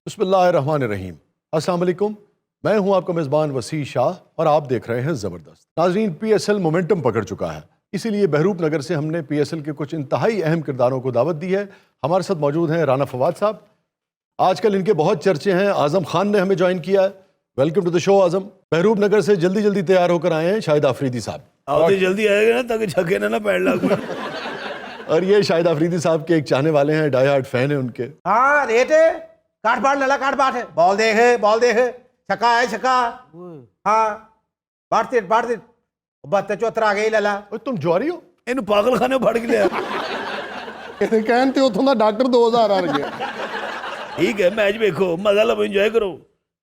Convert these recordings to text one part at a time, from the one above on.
बिस्मिल्लाहिर्रहमानिर्रहीम। अस्सलाम वालेकुम। मैं हूं आपका मेज़बान वसी शाह और आप देख रहे हैं ज़बरदस्त। नाज़रीन, PSL मोमेंटम पकड़ चुका है, इसीलिए बहरूप नगर से हमने PSL के कुछ इंतहाई अहम किरदारों को दावत दी है। हमारे साथ मौजूद हैं राना फवाद साहब। आजकल इनके बहुत चर्चे हैं। आज़म खान ने हमें ज्वाइन किया है। वेलकम टू द शो आज़म। बहरूप नगर से जल्दी जल्दी तैयार होकर आए हैं शाहिद आफरीदी साहब। आओ तो जल्दी आएगा ना, ताकि छक्के ना पैड लग। और ये शाहिद आफरीदी साहब के एक चाहने वाले हैं, डाई हार्ड फैन है उनके। हाँ रेट है, काट पाट लला काट पाट है, बॉल देख छक्का है छक्का। हाँ बाढ़ दे 72-74 आ गई लला। और तुम ज्वारी हो? इन पागल खाने फड़ के लिया। कहन ते उथों दा डॉक्टर 2000 आ गया। ठीक है, मैच देखो, मजा लो, एंजॉय करो।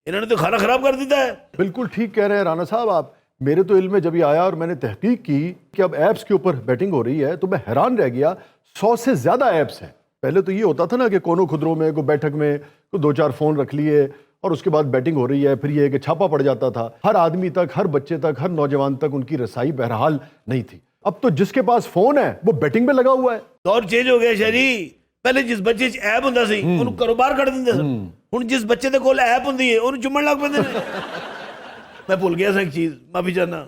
इन्होंने तो खाना खराब कर देता है। बिल्कुल ठीक कह रहे हैं राना साहब आप। मेरे तो इल्म में जब ये आया और मैंने तहकीक की कि अब ऐप्स के ऊपर बैटिंग हो रही है, तो मैं हैरान रह गया। 100 से ज्यादा ऐप्स हैं। पहले तो ये होता था ना कि कोनो खुदरों में, कोई बैठक में, कोई 2-4 फोन रख लिए और उसके बाद बैटिंग हो रही है। फिर ये कि छापा पड़ जाता था। हर आदमी तक, हर बच्चे तक, हर नौजवान तक उनकी रसाई बहरहाल नहीं थी। अब तो जिसके पास फोन है वो बैटिंग में लगा हुआ है। दौर चेंज हो गया शाह जी। पहले जिस बच्चे च ऐप हुंदा सी उन्हें कारोबार कर दिंदे सन। हुण जिस बच्चे दे कोल ऐप हुंदी है उन्हें चुम्मन लग पैंदे ने। मैं भूल गया एक चीज, माफी चाहना।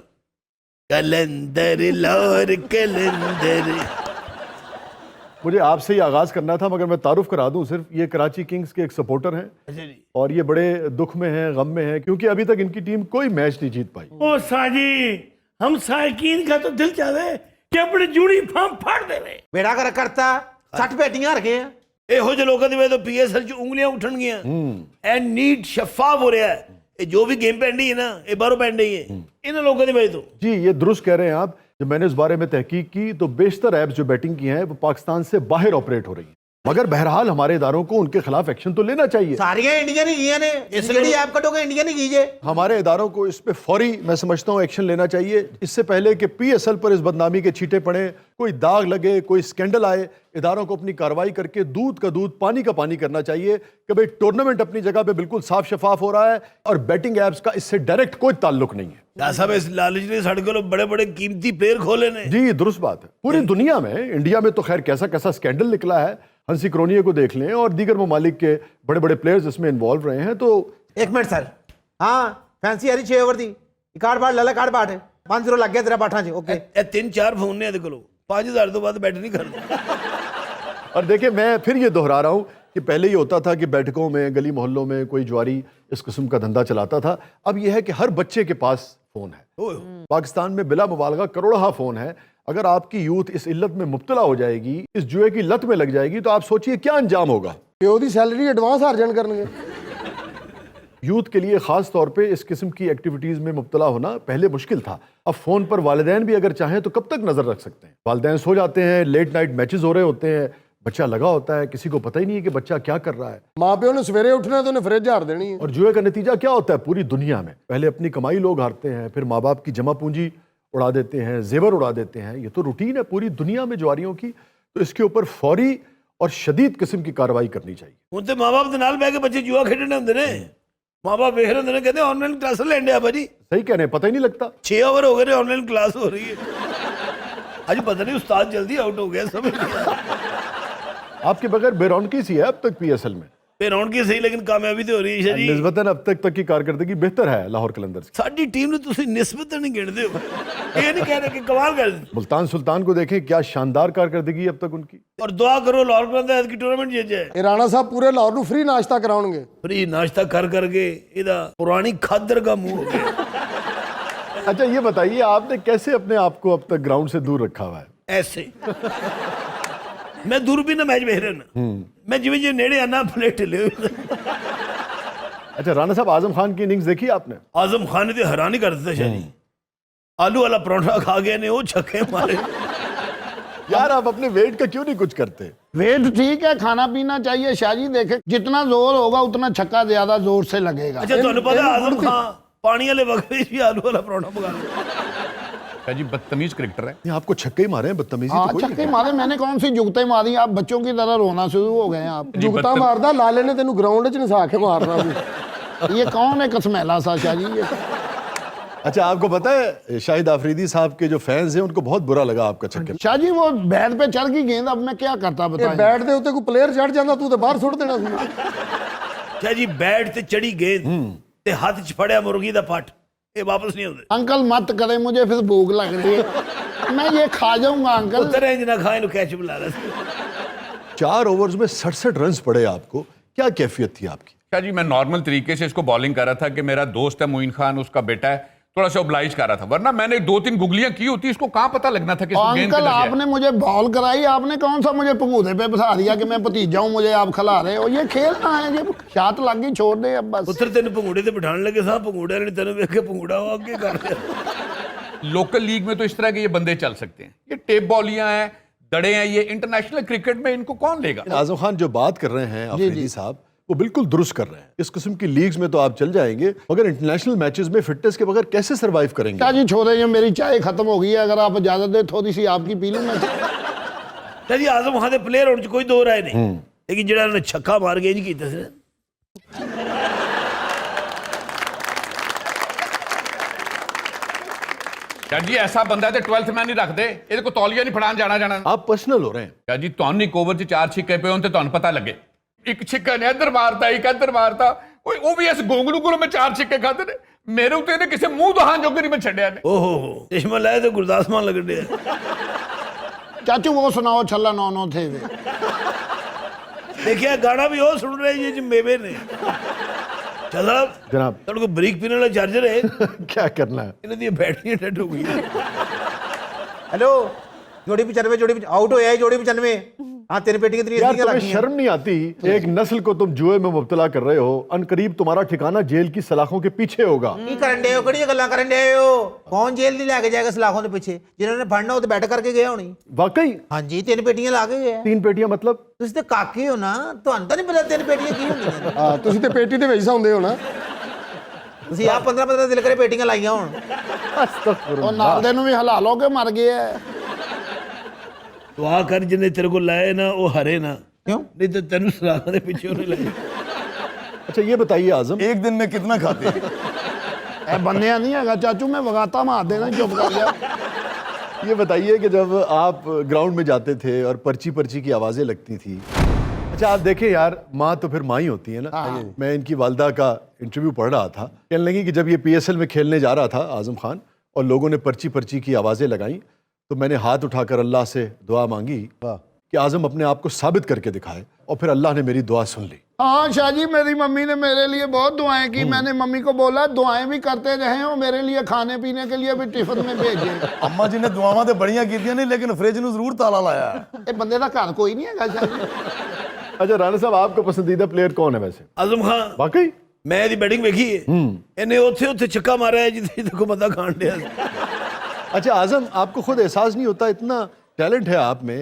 Calendar Lahore calendar. मुझे आपसे ही आगाज करना था, मगर मैं तारुफ करा दूं सिर्फ, ये कराची किंग्स के एक सपोर्टर हैं। अच्छा जी। और ये बड़े दुख में हैं, गम में हैं, क्योंकि अभी तक इनकी टीम कोई मैच नहीं जीत पाई। ओ साजी, हम साइकिन का तो दिल चाहे कि अपनी जूड़ी फार्म फाड़ देवे। बेड़ा कर करता 60 बैटिंग रखे हैं। ਇਹੋ ਜਿਹੇ ਲੋਕਾਂ ਦੀ ਵਜ੍ਹਾ ਤੋਂ PSL 'ਚ ਉਂਗਲੀਆਂ ਉੱਠਣਗੀਆਂ। ਇਹ ਨੀਟ ਸ਼ਫਾਫ ਹੋ ਰਿਹਾ ਹੈ। ਇਹ ਜੋ ਵੀ गेम ਪੈਂਦੀ ਹੈ ਨਾ, ਇਹ ਬਾਹਰੋਂ ਪੈਂਦੀ ਹੈ ਇਹਨਾਂ ਲੋਕਾਂ ਦੀ ਵਜ੍ਹਾ ਤੋਂ। जी, ये दुरुस्त कह रहे हैं आप। जब मैंने इस बारे में तहकीक की तो बेशतर ऐप्स जो बैटिंग की हैं वो पाकिस्तान से बाहर ऑपरेट हो रही हैं। मगर बहरहाल हमारे इदारों को उनके खिलाफ एक्शन तो लेना चाहिए। सारियां इंडियन ही की ने, इसलिए ऐप कटोगे इंडियन ही कीजिए। हमारे इदारों को इस पे फौरी, मैं समझता हूँ, एक्शन लेना चाहिए, इससे पहले कि PSL पर इस बदनामी के छींटे पड़े, कोई दाग लगे, कोई स्कैंडल आए। इदारों को अपनी कार्रवाई करके दूध का दूध, पानी का पानी करना चाहिए कि भाई टूर्नामेंट अपनी जगह पे बिल्कुल साफ शफाफ हो रहा है और बैटिंग ऐप्स का इससे डायरेक्ट कोई ताल्लुक नहीं है। साहब, इस लालच ने साढ़े को बड़े बड़े कीमती प्लेयर खोले ने। जी, दुरुस्त बात है। पूरी दुनिया में, इंडिया में तो खैर कैसा कैसा स्कैंडल निकला है। हंसी क्रोनिया को देख लें और दीगर ममालिक के बड़े बड़े प्लेयर्स इसमें इन्वॉल्व रहे हैं। तो एक मिनट सर। हाँ फैंसी हरी 6 ओवर दी काट पाट लला काट पाट है 5-0 लग गया तेरा बाठा जी। ओके, 3-4 फोन ने 5000 तो बाद बैट नहीं करते। और देखिए, मैं फिर ये दोहरा रहा हूँ कि पहले ये होता था कि बैठकों में, गली मोहल्लों में कोई ज्वारी इस किस्म का धंधा चलाता था। अब यह है कि हर बच्चे के पास फोन है। पाकिस्तान में बिला मुबालगा करोड़ों फोन है। अगर आपकी यूथ इस इल्लत में मुब्तला हो जाएगी, इस जुए की लत में लग जाएगी, तो आप सोचिए क्या अंजाम होगा। प्यो दी सैलरी एडवांस अर्जन करनगे। यूथ के लिए खास तौर पे इस किस्म की एक्टिविटीज में मुब्तला होना पहले मुश्किल था। अब फोन पर वालिदैन भी अगर चाहें तो कब तक नजर रख सकते हैं। वालिदैन सो जाते हैं, लेट नाइट मैचेस हो रहे होते हैं, बच्चा लगा होता है, किसी को पता ही नहीं है कि बच्चा क्या कर रहा है। माँ प्यो ने सवेरे उठना तो उन्हें फ्रिज हार देनी है। और जुए का नतीजा क्या होता है पूरी दुनिया में? पहले अपनी कमाई लोग हारते हैं, फिर माँ बाप की जमा पूंजी उड़ा देते हैं, जेवर उड़ा देते हैं। ये तो रूटीन है पूरी दुनिया में जुआरियों की। तो इसके ऊपर फौरी और शदीद किस्म की कार्रवाई करनी चाहिए। ਹੁਣ ਤੇ ਮਾਂ-ਬਾਪ ਦੇ ਨਾਲ ਬਹਿ ਕੇ ਬੱਚੇ ਜੂਆ ਖੇਡਣੇ ਹੁੰਦੇ ਨੇ। ਮਾਂ-ਬਾਪ ਵੇਖ ਰਹੇ ਹੁੰਦੇ ਨੇ, ਕਹਿੰਦੇ ਆਨਲਾਈਨ ਕਲਾਸ ਲੈਂਦੇ ਆ ਭਾਜੀ। सही कह रहे हैं, पता ही नहीं लगता। 6 ओवर हो गए ने, ऑनलाइन क्लास हो रही है। आज पता नहीं उस्ताद जल्दी आउट हो गया, समझ नहीं। आपके बगैर बेरौनकी सी है अब तक PSL में। राउंड की सही, लेकिन कामयाबी तो हो रही है जी। निस्बतन अब तक की कारकर्दगी बेहतर है लाहौर कलंदर से। साडी टीम ने तुसी निस्बतन नहीं गिनते हो। ये नहीं कह रहे कि कमाल कर दी। मुल्तान सुल्तान को देखें, क्या शानदार कारकर्दगी अब तक उनकी। और दुआ करो लाहौर कलंदर की टूर्नामेंट जीत जाए। ਇਹ ਰਾਣਾ ਸਾਹਿਬ ਪੂਰੇ ਲਾਹੌਰ ਨੂੰ ਫ੍ਰੀ ਨਾਸ਼ਤਾ ਕਰਾਉਣਗੇ। फ्री नाश्ता कर करके इदा पुरानी खादर का मुंह हो गया। अच्छा, ये बताइए, आपने कैसे अपने आप को अब तक ग्राउंड से दूर रखा हुआ है? ऐसे मैं दूरबीन मैच वेख रहा ना, मैं जिवें जिवें नेड़े आना प्लेट ले। अच्छा राना साहब, आजम खान की इनिंग्स देखी आपने? आजम खान ने तो हैरानी कर दिया शाह जी। आलू वाला परोठा खा गए ने, वो छक्के मारे। यार, आप अपने वेट का क्यों नहीं कुछ करते? वेट ठीक है, खाना पीना चाहिए शाह जी। देखे जितना जोर होगा उतना छक्का ज्यादा जोर से लगेगा। अच्छा, तुहानू पता है आजम खान पानी वाले वक्त भी आलू वाला परोठा पका ले। जी बदतमीज क्रिकेटर है। नहीं, आपको छक्के ही मारे हैं, बदतमीजी तो कोई छक्के नहीं। मारे, मैंने कौन सी जुगते मारी? आप बच्चों की तरह रोना शुरू हो गए हैं आप। जुगता मारदा लाले ने तेनू ग्राउंड च नसा के मारना सी। ये कौन है कसमैला सा शाह जी? ये अच्छा, आपको पता है शाहिद आफरीदी साहब के जो फैंस हैं उनको बहुत बुरा लगा आपका छक्के। शाह जी वो बैट पे चढ़ गई गेंद, अब मैं क्या करता ਇਹ बताएं। ਬੈਟ ਦੇ ਉੱਤੇ ਕੋਈ ਪਲੇਅਰ ਚੜ ਜਾਂਦਾ ਤੂੰ ਤੇ ਬਾਹਰ ਸੁੱਟ ਦੇਣਾ ਸੀ। शाह जी बैट ते चढ़ी गेंद ते हाथ च फड़िया मुर्गी दा पट, ये वापस नहीं आते। अंकल मत करें, मुझे फिर भूख लग रही है, मैं ये खा जाऊंगा अंकल। उतरे जना खाए लो कैच बुला रहा था। 4 ओवर्स में 67 रन पड़े आपको, क्या कैफियत थी आपकी? क्या जी, मैं नॉर्मल तरीके से इसको बॉलिंग कर रहा था कि मेरा दोस्त है मोइन खान, उसका बेटा है, थोड़ा सा ओब्लाइज कर रहा था, वरना मैंने 2-3 गुगलियां की होती, इसको कहाँ पता लगना था कि इसको गेंद पे अंकल लग गया है। आपने मुझे बॉल कराई, आपने कौन सा मुझे पंगूदे पे बिठा दिया कि मैं भतीजा हूं, मुझे आप खिला रहे हो? ये खेलना है, ये शात लग गई, छोड़ दे अब बस। पुत्र तेन पंगूड़े ते बिठाने लगे साहब, पंगूड़े ने तेन वेख के पंगूड़ा वो आगे कर लिया। लोकल लीग में तो इस तरह के ये बंदे चल सकते हैं, ये टेप बॉलियां हैं, दड़े हैं, ये इंटरनेशनल क्रिकेट में इनको कौन लेगा? आजम खान जो बात कर रहे हैं अफरीदी साहब, वो बिल्कुल दुरुस्त कर रहे हैं। इस किस्म की लीग्स में तो आप चल जाएंगे, मगर इंटरनेशनल मैचेस में फिटनेस के बगैर कैसे सरवाइव करेंगे? क्या जी छोड़े, ये मेरी चाय खत्म हो गई है, अगर आप इजाजत दे थोड़ी सी आपकी पी लूं मैं। शाह जी आजम खान दे प्लेयर होने च कोई दो राय नहीं, लेकिन जेड़ा उन्हें छक्का मार के इंज कीता सी, क्या जी ऐसा बंदा तो 12th मैन नहीं रखते, ਇਹਦੇ को तौलिया नहीं फड़ान जाना जाना। आप पर्सनल हो रहे हैं। क्या जी ਤੁਹਾਨੂੰ ਇੱਕ ਓਵਰ 'ਚ 4 ਛਿੱਕੇ ਪਏ ਹੋਣ ਤੇ ਤੁਹਾਨੂੰ ਪਤਾ ਲੱਗੇ, ਇੱਕ ਛਿੱਕਾ ਨੇ ਇੱਧਰ ਮਾਰਤਾ, ਇੱਕ ਇੱਧਰ ਮਾਰਤਾ, ਉਹ ਵੀ ਇਸ ਗੋਂਗਲੂ ਕੋਲ ਮੈਂ 4 ਛਿੱਕੇ ਖਾਦੇ ਨੇ, ਮੇਰੇ ਉੱਤੇ ਇਹਨੇ ਕਿਸੇ ਮੂੰਹ ਦਹਾਨ ਜੋਗੇ ਨਹੀਂ ਮੈਂ ਛੱਡਿਆ ਨੇ। ओहो चश्मा लाए तो गुरदास मान लगन दिया। चाचू वो सुनाओ छल्ला 9-9 थे वे। देखिए गाना भी हो सुन रहे हैं ये जो मेवे ने। चल साहब जनाब तेरे को ब्रेक पीने वाला चार्जर है, क्या करना है? इन्हें दी बैटरी डेड हो गई है। हेलो, जोड़ी 95, जोड़ी आउट हो है, जोड़ी 95। हाँ, 3 पेटी कितनी यार तुम्हें शर्म नहीं आती? एक नस्ल को तुम जुए में मुब्तला कर रहे हो, अनकरीब तुम्हारा ठिकाना जेल की सलाखों के पीछे होगा। की करन डे हो, किहड़ी गल्लां करन डे हो? कौन जेल नहीं लेके जाएगा सलाखों के पीछे? जिन्होंने फड़ना हो तो बैठ करके गए होनी। वाकई हाँ जी, 3 पेटियां ला के गए। 3 पेटियां मतलब? ਤੁਸੀਂ ਤੇ ਕਾਕੇ ਹੋ ਨਾ, ਤੁਹਾਨੂੰ ਤਾਂ ਨਹੀਂ ਪਤਾ 3 ਪੇਟੀਆਂ ਕੀ ਹੁੰਦੀਆਂ ਨੇ। ਹਾਂ ਤੁਸੀਂ ਤੇ ਪੇਟੀ ਦੇ ਵਿੱਚ ਸੌਂਦੇ ਹੋ ਨਾ। ਤੁਸੀਂ ਆ 15 ਦਿਲ ਕਰੇ ਪੇਟੀਆਂ ਲਾਈਆਂ ਹੋਣ। और नाल दे नु भी हला लो के मर गए है। दुआ कर जिन्हें तेरे को लाए ना वो हरे ना, क्यों? नहीं तो तेन सलाखों के पीछे होने लगे। अच्छा ये बताइए आजम, एक दिन में कितना खाते हैं? ए बंदिया नहीं है चाचू, मैं वगाता मार देना, चुप कर गया। ये बताइए कि जब आप ग्राउंड में जाते थे और पर्ची पर्ची की आवाजें लगती थी, अच्छा आप देखें यार, माँ तो फिर माँ ही होती है ना। मैं इनकी वालदा का इंटरव्यू पढ़ रहा था, कहने लगी कि जब ये PSL में खेलने जा रहा था आजम खान और लोगों ने पर्ची पर्ची की आवाजें लगाई, तो मैंने हाथ उठाकर अल्लाह से दुआ मांगी कि आजम अपने आप को साबित करके दिखाए, और फिर अल्लाह ने मेरी दुआ सुन ली। हाँ शाह जी, मेरी मम्मी ने मेरे लिए बहुत दुआएं की। मैंने मम्मी को बोला दुआएं भी करते रहे और मेरे लिए खाने पीने के लिए भी टिफिन में भेजे। अम्मा जी ने दुआवां ते बड़ियां कीतियां नहीं, लेकिन फ्रिज नूं जरूर ताला लाया। ये बंदे का घर कोई नहीं है शाह जी। अच्छा राणा साहब, आपका पसंदीदा प्लेयर कौन है वैसे? आजम खान वाकई मैं दी बैटिंग वेखी है, इन्हें ओथे ओथे छक्का मारा है जिथे देखो बंदा खान दिया। अच्छा आजम, आपको खुद एहसास नहीं होता इतना टैलेंट है आप में,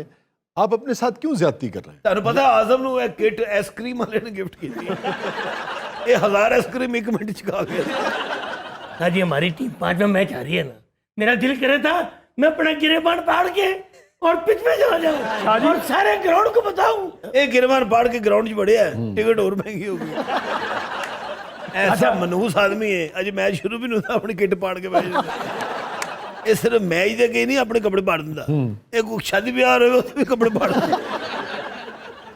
आप अपने साथ क्यों ज्यादती कर रहे हैं? ਤੁਹਾਨੂੰ ਪਤਾ ਆਜ਼ਮ ਨੂੰ ਇਹ ਕਿਟ ਆਈਸਕ੍ਰੀਮ ਵਾਲੇ ਨੇ ਗਿਫਟ ਕੀਤੀ ਹੈ। ਇਹ 1000 आइसक्रीम 1 मिनट च खा गया। हाँ जी, हमारी टीम 5वां मैच आ रही है ना, मेरा दिल करे था मैं अपना गिरेबान फाड़ के और पिच पे चला जाऊं और सारे ग्राउंड को बताऊं। ਇਹ गिरबान फाड़ के ग्राउंड 'ਚ बढ़िया है, टिकट और महंगी हो गई। ऐसा मनहूस आदमी है, अज मैच शुरू भी नहीं होता अपनी किट फाड़ के बैठ जाता। ये सिर्फ मैच दे के नहीं अपने कपड़े फाड़ दिंदा, एक शादी ब्याह रहे तो भी कपड़े फाड़ दिंदा।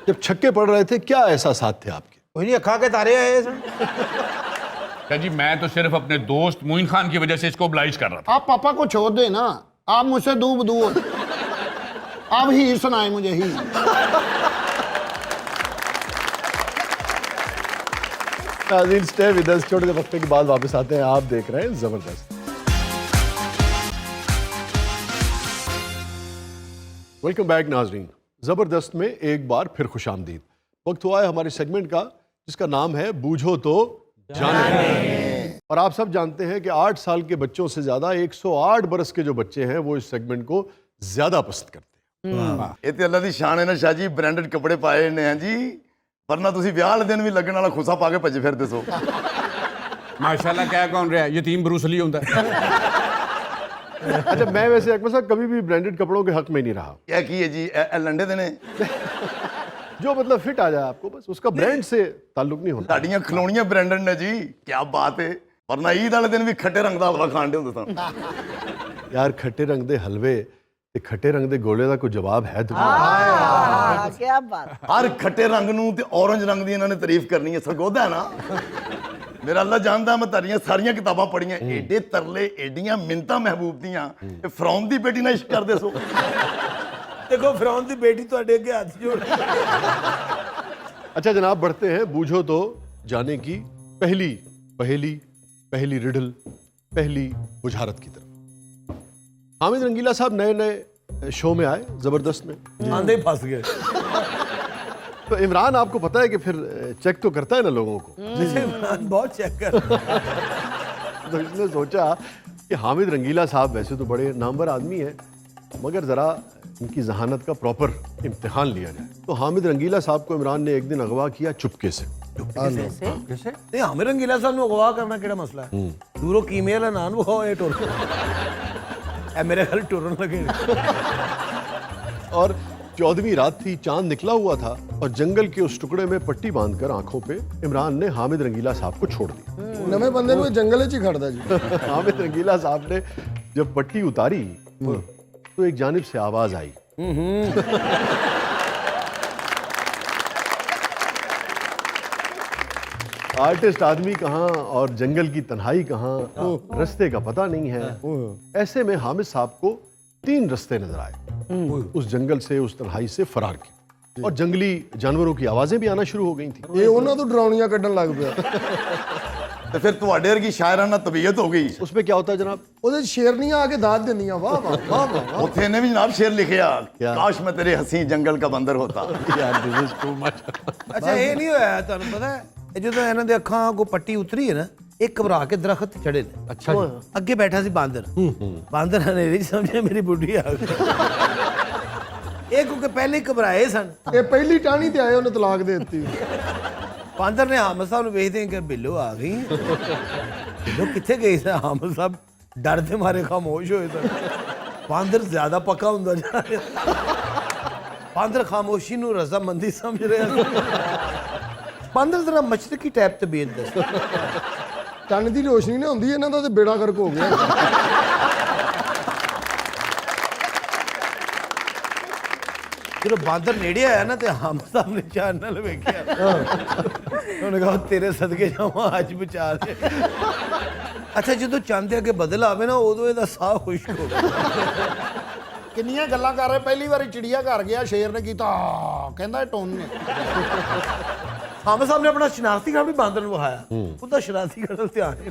जब छक्के पड़ रहे थे क्या एहसासात थे आपके? कोई नहीं, अखा के तारे आए सन। क्या जी, मैं तो सिर्फ अपने दोस्त मोइन खान की वजह से इसको ओब्लाइज कर रहा था। आप पापा को छोड़ दे ना, आप मुझसे दूब दूर। आप ही सुनाए मुझे ही। नाज़रीन स्टे विद अस, छोटे से वक्फे के बाद वापस आते हैं। आप देख रहे हैं जबरदस्त। वेलकम बैक नाजरीन, जबरदस्त में एक बार फिर खुशामदीद। वक्त हुआ है हमारे सेगमेंट का जिसका नाम है बूझो तो जाने। और आप सब जानते हैं कि 8 साल के बच्चों से ज्यादा 108 बरस के जो बच्चे हैं वो इस सेगमेंट को ज्यादा पसंद करते हैं। ਇਹ ਤੇ ਅੱਲਾ ਦੀ ਸ਼ਾਨ ਹੈ ਨਾ ਸ਼ਾਹ ਜੀ, ਬ੍ਰਾਂਡਡ ਕੱਪੜੇ ਪਾਏ ਨੇ ਹਾਂ ਜੀ, ਵਰਨਾ ਤੁਸੀਂ ਵਿਆਹ ਵਾਲੇ ਦਿਨ ਵੀ ਲੱਗਣ ਵਾਲਾ ਖੁਸਾ ਪਾ ਕੇ ਭੱਜੇ ਫਿਰਦੇ ਸੋ। माशाल्लाह क्या कौन रहा है, यतीम ब्रूस ली होता है। अच्छा मैं वैसे अकबर साहब कभी भी ब्रांडेड कपड़ों के हक में नहीं रहा। ਇਹ ਕੀ ਹੈ ਜੀ, ਇਹ ਲੰਡੇ ਦੇ ਨੇ, जो मतलब फिट आ जाए आपको, बस उसका ब्रांड से ताल्लुक नहीं होता। ਸਾਡੀਆਂ ਖਲੋਣੀਆਂ ਬ੍ਰਾਂਡਡ ਨੇ ਜੀ, ਕੀ ਬਾਤ ਹੈ। ਵਰਨਾ ਈਦ ਵਾਲੇ ਦਿਨ ਵੀ ਖੱਟੇ ਰੰਗ ਦਾ ਹਲਵਾ ਖਾਣ ਦੇ ਹੁੰਦੇ ਸਨ। यार खट्टे रंग दे हलवे ਤੇ ਖੱਟੇ ਰੰਗ ਦੇ ਗੋਲੇ ਦਾ ਕੋਈ ਜਵਾਬ ਹੈ ਤੁਹਾਨੂੰ? हाँ क्या बात। ਹਰ ਖੱਟੇ ਰੰਗ ਨੂੰ ਤੇ ਔਰੰਜ ਰੰਗ ਦੀ ਇਹਨਾਂ ਨੇ ਤਾਰੀਫ ਕਰਨੀ ਹੈ, ਸਰਗੋਦਾ ਹੈ ਨਾ। ਮੇਰਾ ਅੱਲਾ ਜਾਣਦਾ, ਮੈਂ ਤੁਹਾਡੀਆਂ ਸਾਰੀਆਂ ਕਿਤਾਬਾਂ ਪੜ੍ਹੀਆਂ, ਏਡੇ ਤਰਲੇ, ਏਡੀਆਂ ਮਿੰਨਤਾਂ ਮਹਿਬੂਬ ਦੀਆਂ। ਇਹ ਫਰੌਨ ਦੀ ਬੇਟੀ ਨਾਲ ਇਸ਼ਕ ਕਰਦੇ ਸੋ। देखो फिरौन दी बेटी ਤੁਹਾਡੇ ਅੱਗੇ ਹੱਥ ਜੋੜ। अच्छा जनाब, बढ़ते हैं बूझो तो जाने की पहली पहेली, पहली रिडल, पहली बुझारत की तरफ। हामिद रंगीला साहब नए नए शो में आए, जबरदस्त में। आंधे ही फंस गए। तो इमरान आपको पता है कि फिर चेक तो करता है ना लोगों को, जैसे इमरान बहुत चेक कर। तो इसने सोचा कि हामिद रंगीला साहब वैसे तो बड़े नामवर आदमी हैं, मगर ज़रा इनकी जहानत का प्रॉपर इम्तिहान लिया जाए। तो हामिद रंगीला साहब को इमरान ने एक दिन अगवा किया चुपके से। नहीं हमें रंगीला साहब ने अगवा करना केड़ा मसला है? दूरों कीमेल है नान वो ये टुर ए मेरे घर टुरन लगे। और 14वीं रात थी, चांद निकला हुआ था और जंगल के उस टुकड़े में पट्टी बांधकर आंखों पे इमरान ने हामिद रंगीला साहब को छोड़ दिया। ਨਵੇਂ ਬੰਦੇ ਨੂੰ ਇਹ ਜੰਗਲ 'ਚ ਹੀ ਖੜਦਾ ਜੀ। हामिद रंगीला साहब ने जब पट्टी उतारी तो एक जानिब से आवाज आई, आर्टिस्ट आदमी कहाँ और जंगल की तन्हाई कहाँ, रास्ते का पता नहीं है। ऐसे में हामिद साहब को 3 रास्ते नजर आए, उस जंगल से, उस तन्हाई से फरार के। और जंगली जानवरों की आवाजें भी आना शुरू हो गई थी। ਇਹ ਉਹਨਾਂ ਤੋਂ ਡਰਾਉਣੀਆਂ ਕੱਢਣ ਲੱਗ ਪਿਆ। ਤੇ ਫਿਰ ਤੁਹਾਡੇ ਵਰਗੀ ਸ਼ਾਇਰਾਨਾ ਤਬੀਅਤ ਹੋ ਗਈ। उसमें क्या होता है जनाब? ਉਹਦੇ 'ਚ ਸ਼ੇਰਨੀਆਂ ਆ ਕੇ ਦਾਦ ਦਿੰਦੀਆਂ, ਵਾਹ ਵਾਹ ਵਾਹ ਵਾਹ। ਉੱਥੇ ਇਹਨੇ ਵੀ ਜਨਾਬ ਸ਼ੇਰ ਲਿਖਿਆ, ਕਿਆ? ਕਾਸ਼ ਮੈਂ ਤੇਰੇ ਹਸੀ ਜੰਗਲ का बंदर होता। यार दिस इज टू मच। ਅੱਛਾ ਇਹ ਨਹੀਂ ਹੋਇਆ ਤੁਹਾਨੂੰ ਪਤਾ ਹੈ? ਇਹ ਜਦੋਂ ਇਹਨਾਂ ਦੇ ਅੱਖਾਂ ਕੋ ਪੱਟੀ ਉਤਰੀ ਹੈ ਨਾ, ਇਹ ਘਬਰਾ ਕੇ ਦਰਖਤ ਤੇ ਚੜੇ ਨੇ। ਅੱਛਾ ਜੀ। ਅੱਗੇ ਬੈਠਾ ਸੀ ਬਾਂਦਰ। ਬਾਂਦਰ ਹਨੇਰੀ ਸਮਝਿਆ ਮੇਰੀ ਬੁੱਢੀ ਆ ਗਈ। ਇਹ ਕਿਉਂਕਿ ਪਹਿਲੇ ਹੀ ਘਬਰਾਏ ਸਨ। ਇਹ ਪਹਿਲੀ ਟਾਹਣੀ ਤੇ ਆਏ, ਉਹਨੇ ਤਲਾਕ ਦੇ ਦਿੱਤੀ। ਬਾਂਦਰ ਨੇ ਹਾਮਦ ਸਾਹਿਬ ਨੂੰ ਵੇਖਦੇ ਕਿ ਬਿੱਲੋ ਆ ਗਈ। ਬਿੱਲੋ ਕਿੱਥੇ ਗਈ ਸੀ? ਹਾਮਦ ਸਾਹਿਬ ਡਰ ਦੇ ਮਾਰੇ ਖਾਮੋਸ਼ ਹੋਏ ਸਨ। ਬਾਂਦਰ ਜ਼ਿਆਦਾ ਪੱਕਾ ਹੁੰਦਾ ਜਾ ਰਿਹਾ। ਬਾਂਦਰ ਖਾਮੋਸ਼ੀ ਨੂੰ ਰਜ਼ਾਮੰਦੀ ਸਮਝ ਰਿਹਾ ਸੀ। ਬਾਂਦਰ ਜ਼ਰਾ ਮਸ਼ਰਕੀ ਟੈਪ ਤਬੀਅਤ ਦੱਸ। ਚੰਨ ਦੀ ਰੋਸ਼ਨੀ ਨਾ ਹੁੰਦੀ, ਇਹਨਾਂ ਦਾ ਤੇ ਬੇੜਾ ਗਰਕ ਹੋ ਗਿਆ। ਜਦੋਂ ਬਾਂਦਰ ਨੇੜੇ ਆਇਆ ਨਾ ਤੇ ਹਾਮਦ ਸਾਹਿਬ ਨੇ ਚਾਨ ਨਾਲ ਵੇਖਿਆ। ਉਹਨੇ ਕਿਹਾ ਤੇਰੇ ਸਦਕੇ ਜਾਵਾਂ, ਅੱਜ ਬਚਾ ਲੈ। ਅੱਛਾ ਜਦੋਂ ਚੰਦ ਦੇ ਅੱਗੇ ਬਦਲ ਆਵੇ ਨਾ, ਉਦੋਂ ਇਹਦਾ ਸਾਹ ਖੁਸ਼ਕ ਹੋ ਗਿਆ। ਕਿੰਨੀਆਂ ਗੱਲਾਂ ਕਰ ਰਹੇ, ਪਹਿਲੀ ਵਾਰੀ ਚਿੜੀਆ ਘਰ ਗਿਆ, ਸ਼ੇਰ ਨੇ ਕੀਤਾ ਕਹਿੰਦਾ ਇਹ ਟੋਨ ਨੇ। ਹਾਮਦ ਸਾਹਿਬ ਨੇ ਆਪਣਾ ਸ਼ਨਾਖਤੀ ਕਾਰਡ ਵੀ ਬਾਂਦਰ ਨੂੰ ਵਿਖਾਇਆ। ਉਹਦਾ ਸ਼ਨਾਖਤੀ ਕਾਰਡ ਵੱਲ ਧਿਆਨ ਨਹੀਂ।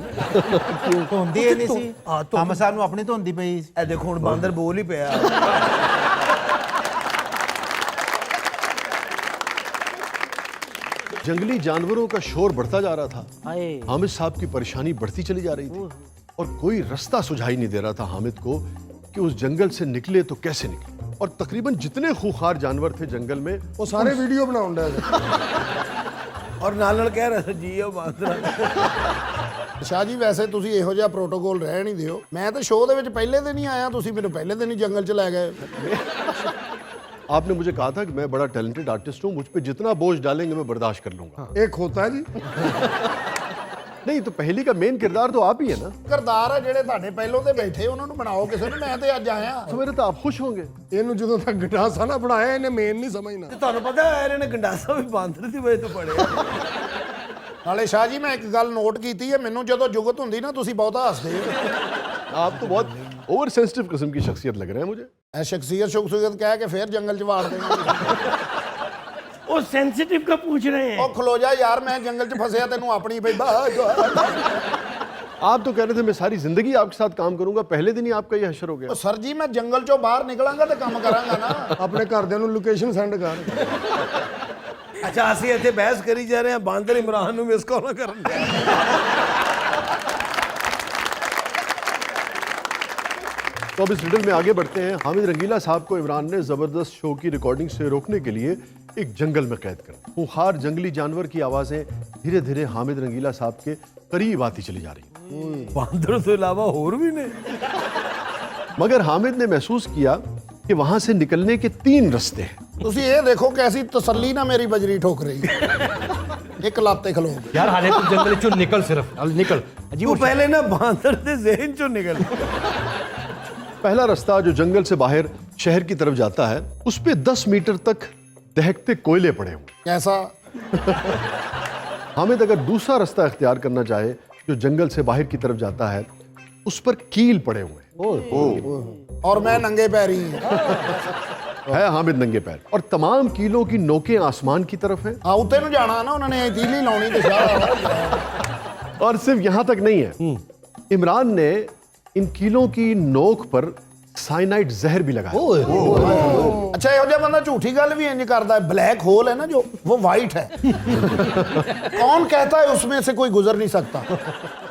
ਧੁੰਦੀ ਇਹ ਨਹੀਂ ਸੀ, ਹਾਂ ਕੰਮ ਸਾਹਿਬ ਨੂੰ ਆਪਣੀ ਧੁੰਦੀ ਪਈ ਸੀ। ਇਹ ਦੇਖੋ ਹੁਣ ਬਾਂਦਰ ਬੋਲ ਹੀ ਪਿਆ। जंगली जानवरों का शोर बढ़ता जा रहा था। हाय। हामिद साहब की परेशानी बढ़ती चली जा रही थी और कोई रास्ता सुझाई नहीं दे रहा था हामिद को कि उस जंगल से निकले तो कैसे निकले। और तकरीबन जितने खूंखार जानवर थे जंगल में, ਉਹ ਸਾਰੇ ਵੀਡੀਓ ਬਣਾਉਣ ਡਿਆ ਸੀ। ਔਰ ਨਾਲ ਕਹਿ ਰਿਹਾ ਜੀ ਉਹ ਬਾਂਦਰ। ਸ਼ਾਹ ਜੀ ਵੈਸੇ ਤੁਸੀਂ ਇਹੋ ਜਿਹਾ ਪ੍ਰੋਟੋਕੋਲ ਰਹਿ ਨਹੀਂ ਦਿਓ। ਮੈਂ ਤਾਂ ਸ਼ੋਅ ਦੇ ਵਿੱਚ ਪਹਿਲੇ ਦਿਨ ਹੀ ਆਇਆ, ਤੁਸੀਂ ਮੈਨੂੰ ਪਹਿਲੇ ਦਿਨ ਹੀ ਜੰਗਲ 'ਚ ਲੈ ਗਏ। आपने मुझे कहा था कि मैं बड़ा टैलेंटेड आर्टिस्ट हूँ, मुझ पे जितना बोझ डालेंगे मैं बर्दाश्त कर लूंगा। ਇਹ ਖੋਤਾ ਹੈ ਜੀ। नहीं तो पहली का मेन किरदार तो आप ही है ना। ਕਰਦਾਰ ਆ ਜਿਹੜੇ ਤੁਹਾਡੇ ਪਹਿਲੋਂ ਤੇ ਬੈਠੇ, ਉਹਨਾਂ ਨੂੰ ਬਣਾਓ ਕਿਸੇ ਨੂੰ। ਮੈਂ ਤੇ ਅੱਜ ਆਇਆ। तो मेरे तो आप खुश होंगे। ਇਹਨੂੰ ਜਦੋਂ ਤੱਕ ਗੰਡਾਸਾ ਨਾ ਬਣਾਇਆ, ਇਹਨੇ ਮੇਨ ਨਹੀਂ ਸਮਝਣਾ। ਤੇ ਤੁਹਾਨੂੰ ਪਤਾ ਹੈ ਇਹਨਾਂ ਨੇ ਗੰਡਾਸਾ ਵੀ ਬਾਂਦਰ ਦੀ ਵਜ੍ਹਾ ਤੋਂ ਪੜਿਆ। ਨਾਲੇ ਸ਼ਾਹ ਜੀ ਮੈਂ ਇੱਕ ਗੱਲ ਨੋਟ ਕੀਤੀ ਹੈ, ਮੈਨੂੰ ਜਦੋਂ ਜੁਗਤ ਹੁੰਦੀ ਨਾ, ਤੁਸੀਂ ਬਹੁਤਾ ਹੱਸਦੇ ਹੋ। आप तो बहुत ओवर सेंसिटिव किस्म की शख्सियत लग रहे हैं मुझे। ਐ ਸ਼ਖਸੀਅਤ ਸ਼ਖਸੀਅਤ ਕਹਿ ਕੇ ਫੇਰ ਜੰਗਲ 'ਚ ਵਾੜ ਦੇਣਾ। वो सेंसिटिव का पूछ रहे हैं। ਉਹ ਖਲੋ ਜਾ ਯਾਰ, ਮੈਂ ਜੰਗਲ 'ਚ ਫਸਿਆ, ਤੈਨੂੰ ਆਪਣੀ ਪਈ। आप तो कह रहे थे मैं सारी जिंदगी आपके साथ काम करूंगा, पहले दिन ही आपका ये हशर हो गया। ਸਰ ਜੀ ਮੈਂ ਜੰਗਲ 'ਚੋਂ ਬਾਹਰ ਨਿਕਲਾਂਗਾ ਤੇ ਕੰਮ ਕਰਾਂਗਾ ਨਾ। ਆਪਣੇ ਘਰਦਿਆਂ ਨੂੰ ਲੋਕੇਸ਼ਨ ਸੈਂਡ ਕਰ। ਅੱਛਾ ਅਸੀਂ ਇੱਥੇ ਬਹਿਸ ਕਰੀ ਜਾ ਰਹੇ ਹਾਂ, ਬਾਂਦਰ ਇਮਰਾਨ ਨੂੰ ਮਿਸ ਕਾਲ ਕਰਨ ਦੇ। तो अब इस रिडल में आगे बढ़ते हैं। हामिद रंगीला साहब को इमरान ने जबरदस्त शो की रिकॉर्डिंग से रोकने के लिए एक जंगल में कैद कर। खूंखार जंगली जानवर की आवाजें धीरे धीरे हामिद रंगीला साहब के करीब आती चली जा रही। ਬਾਂਦਰ ਤੋਂ ਇਲਾਵਾ ਹੋਰ ਵੀ ਨੇ। मगर हामिद ने महसूस किया कि वहां से निकलने के 3 रास्ते हैं। ਤੁਸੀਂ ਇਹ ਦੇਖੋ ਕੈਸੀ ਤਸੱਲੀ ਨਾਲ ਮੇਰੀ ਬਜਰੀ ਠੋਕ ਰਹੀ ਹੈ। ਇੱਕ ਲਾਤੇ ਖਲੋ ਗਏ। ਯਾਰ ਹਾਲੇ ਤੂੰ ਜੰਗਲ 'ਚੋਂ ਨਿਕਲ, ਸਿਰਫ ਨਿਕਲ। ਤੂੰ ਪਹਿਲੇ ਨਾ ਬਾਂਦਰ ਦੇ ਜ਼ਿਹਨ ਚੋਂ ਨਿਕਲ। पहला रास्ता जो जंगल से बाहर शहर की तरफ जाता है, उस पे 10 मीटर तक दहकते कोयले पड़े हुए। कैसा? हामिद अगर दूसरा रास्ता इख्तियार करना चाहे जो जंगल से बाहर की तरफ जाता है, उस पर कील पड़े हुए हैं। और मैं नंगे पैरी। है हामिद नंगे पैर, और तमाम कीलों की नोकें आसमान की तरफ हैं। हाँ उत्ते नु जाना ना उन्होंने तीली लाउनी ते शाह। और सिर्फ यहां तक नहीं है, इमरान ने इन कीलों की नोक पर साइनाइड जहर भी लगाया। अच्छा यो जिहा बंदा झूठी गल भी इंज करता है। ब्लैक होल है ना जो, वो वाइट है। कौन कहता है उसमें से कोई गुजर नहीं सकता?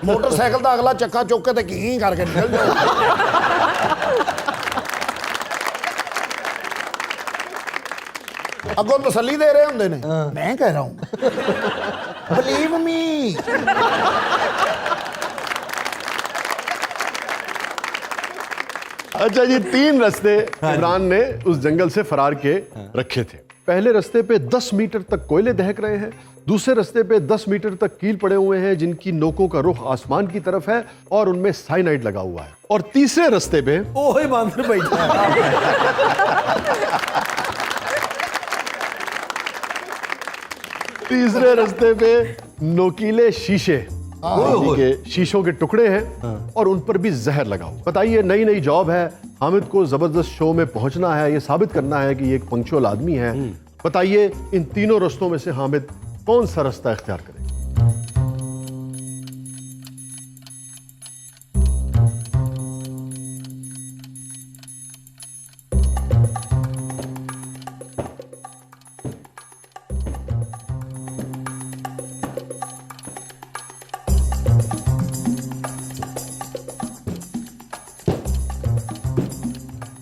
मोटरसाइकिल का अगला चक्का चुक के की करके निकल जाए। अगों तसल्ली दे रहे होंगे ने, मैं कह रहा हूं बिलीव मी। अच्छा जी, 3 रास्ते इमरान ने उस जंगल से फरार के रखे थे। पहले रास्ते पे 10 मीटर तक कोयले दहक रहे हैं, दूसरे रास्ते पे 10 मीटर तक कील पड़े हुए हैं जिनकी नोकों का रुख आसमान की तरफ है और उनमें साइनाइड लगा हुआ है, और तीसरे रास्ते पे ओह बांदर बैठा तीसरे रास्ते पे नोकीले शीशे, यानी कि शीशों के टुकड़े हैं और उन पर भी जहर लगा हुआ। बताइए, नई नई जॉब है, हामिद को जबरदस्त शो में पहुंचना है, ये साबित करना है कि ये एक पंक्चुअल आदमी है। बताइए इन तीनों रास्तों में से हामिद कौन सा रास्ता इख्तियार करे?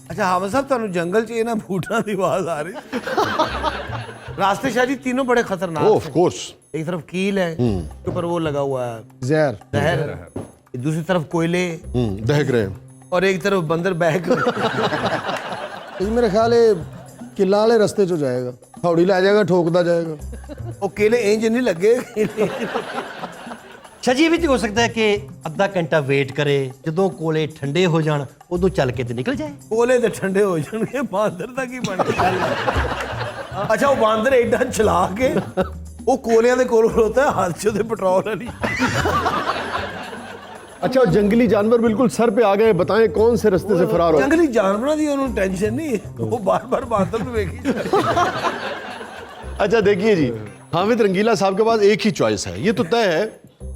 अच्छा हामिद साहब, ਤੁਹਾਨੂੰ जंगल च ना बूटा की आवाज आ रही। रास्ते शाह जी तीनों बड़े खतरनाक हैं। ऑफ कोर्स, एक तरफ कील है, उसके ऊपर वो लगा हुआ है जहर। जहर, दूसरी तरफ कोयले, दहक रहे हैं। और एक तरफ बंदर बहक। ये मेरे ख्याल है किला वाले रास्ते चो जाएगा, हौड़ी ला जाएगा, ठोकदा जाएगा। वो केले इंज नहीं लगे। अच्छा जी, भी तो हो सकता है कि अद्धा घंटा वेट करे, ਜਦੋਂ ਕੋਲੇ ਠੰਡੇ ਹੋ ਜਾਣ ਉਦੋਂ ਚੱਲ ਕੇ ਤੇ ਨਿਕਲ ਜਾਏ। कोले तो ठंडे हो जाएंगे, बांदर का की बन गया। अच्छा वो बांदर एडा चला के वो कोलियां दे कोल खलोता है, हाथ च ओदे पेट्रोल वाली। अच्छा, और जंगली जानवर बिल्कुल सर पे आ गए, बताएं कौन से रास्ते से फरार हो? जंगली जानवरों की उन्होंने टेंशन नहीं, वो बार बार बांदर में वेखी। अच्छा देखिए जी, हामिद रंगीला साहब के पास एक ही चॉइस है। ये तो तय है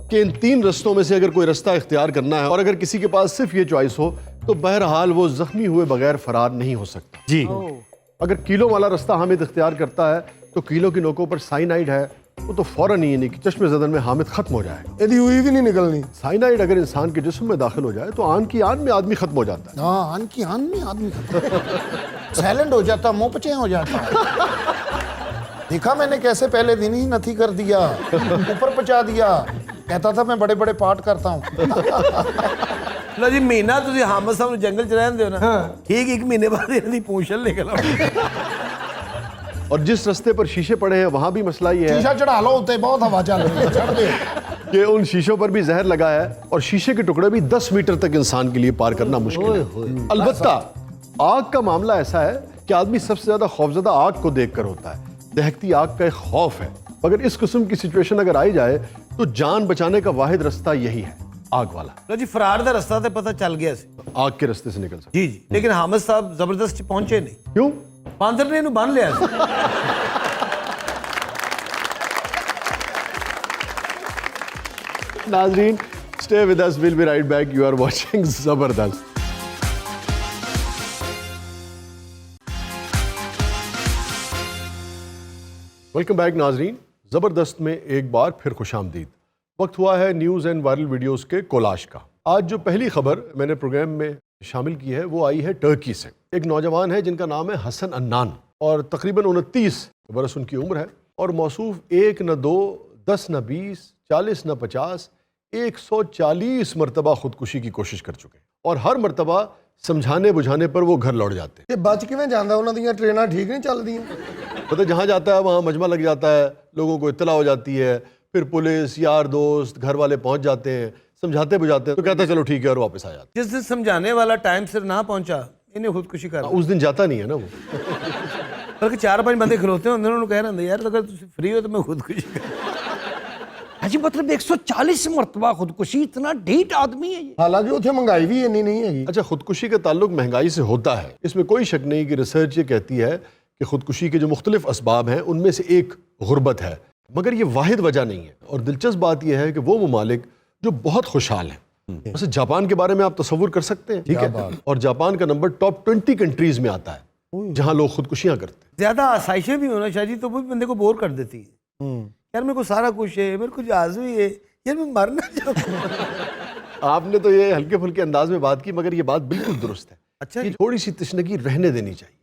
कि इन 3 रास्तों में से अगर कोई रास्ता इख्तियार करना है, और अगर किसी के पास सिर्फ ये चॉइस हो तो बहरहाल वो जख्मी हुए बगैर फरार नहीं हो सकता जी। अगर कीलों वाला रास्ता हामिद इख्तियार करता है तो कीलों की नोकों पर साइनाइड है, वो तो फौरन ही यानी कि चश्मे ज़दन में हामिद खत्म हो जाएगा। यदि हुई भी नहीं निकलनी। साइनाइड अगर इंसान के जिस्म में दाखिल हो जाए तो आन की आन में आदमी खत्म हो जाता है। हाँ आन की आन में आदमी साइलेंट हो जाता, मुंह पचे हो जाता। देखा मैंने कैसे पहले दिन ही नथी कर दिया, ऊपर पहुंचा दिया। कहता था मैं बड़े बड़े पार्ट करता हूँ। लो जी, महीना तुम हामिद साहब जंगल च रहंदे हो ना, ठीक 1 महीने बाद इन्हां पूंछल निकल आउगी। और जिस रास्ते पर शीशे पड़े हैं वहां भी मसला ये है शीशा चढ़ा लो, उत्ते बहुत हवा चल रही है, चढ़ दे। कि उन शीशों पर भी जहर लगा है और शीशे के टुकड़े भी 10 मीटर तक इंसान के लिए पार करना मुश्किल है। अलबत्ता आग का मामला ऐसा है कि आदमी सबसे ज्यादा खौफजदा आग को देखकर होता है। दहकती आग का एक खौफ है, मगर इस किस्म की सिचुएशन अगर आई जाए तो जान बचाने का वाहिद रास्ता यही है, आग वाला। लो जी, फरार का रास्ता तो पता चल गया सी। आग के रास्ते से निकल सकते। जी जी, लेकिन हामिद साहब जबरदस्त पहुंचे नहीं। क्यों? बांदर ने इन्हें बन लिया सी। नाजरीन, stay with us, we'll be right back. You are watching जबरदस्त। वेलकम बैक नाजरीन, जबरदस्त में एक बार फिर खुशामदीद। वक्त हुआ है न्यूज़ एंड वायरल वीडियोस के कोलाश का। आज जो पहली खबर मैंने प्रोग्राम में शामिल की है वो आई है टर्की से। एक नौजवान है जिनका नाम है हसन अन्नान और तकरीबन 29 बरस उनकी उम्र है और मौसूफ 1 न 2, 10 न 20, 40 न 50, 140 मरतबा खुदकुशी की कोशिश कर चुके हैं और हर मरतबा समझाने बुझाने पर वो घर लौट जाते हैं। ये बच किवें जांदा, उन्हां दीयां ट्रेनां ठीक नहीं चलदियां। पता जहाँ जाता है वहाँ मजमा लग जाता है, लोगों को इत्तला हो जाती है, फिर पुलिस, यार दोस्त, घर वाले पहुँच जाते हैं, समझाते बुझाते हैं तो कहता है चलो ठीक है और वापस आ जाते जिस दिन समझाने वाला टाइम सिर ना पहुंचा, ਇਹਨੇ ਖੁਦਕੁਸ਼ੀ ਕਰ उस दिन जाता नहीं है ना वो। ਬਲਕਿ 4-5 ਬੰਦੇ ਖਲੋਤੇ ਹੁੰਦੇ ਉਹਨਾਂ ਨੂੰ ਕਹਿ ਰਹੇ ਹੁੰਦੇ ਯਾਰ ਅਗਰ ਤੁਸੀਂ फ्री हो तो मैं खुदकुशी कर हाजी मतलब 140 मरतबा खुदकुशी, इतना ढीठ आदमी है ये। हालांकि उसे महंगाई भी इतनी नहीं है। अच्छा, खुदकुशी का ताल्लुक महंगाई से होता है, इसमें कोई शक नहीं कि रिसर्च ये कहती है कि खुदकुशी के जो मुख्तलिफ असबाब हैं उनमें से एक गुर्बत है, मगर ये वाहिद वजह नहीं है। और दिलचस्प बात यह है कि वो ममालिक जो बहुत खुशहाल हैं, वैसे जापान के बारे में आप तसव्वुर कर सकते हैं, ठीक है, और जापान का नंबर टॉप 20 कंट्रीज में आता है जहां लोग खुदकुशियां करते हैं। ज्यादा आसाइशें भी होना शाह जी तो वो भी बंदे को बोर कर देती है। यार मेरे को सारा कुछ है, मेरे को जहाज भी है, यार मैं मरना चाहता हूं। आपने तो ये हल्के फुल्के अंदाज में बात की, मगर ये बात बिल्कुल दुरुस्त है। अच्छा कि थोड़ी सी तशनगी रहने देनी चाहिए।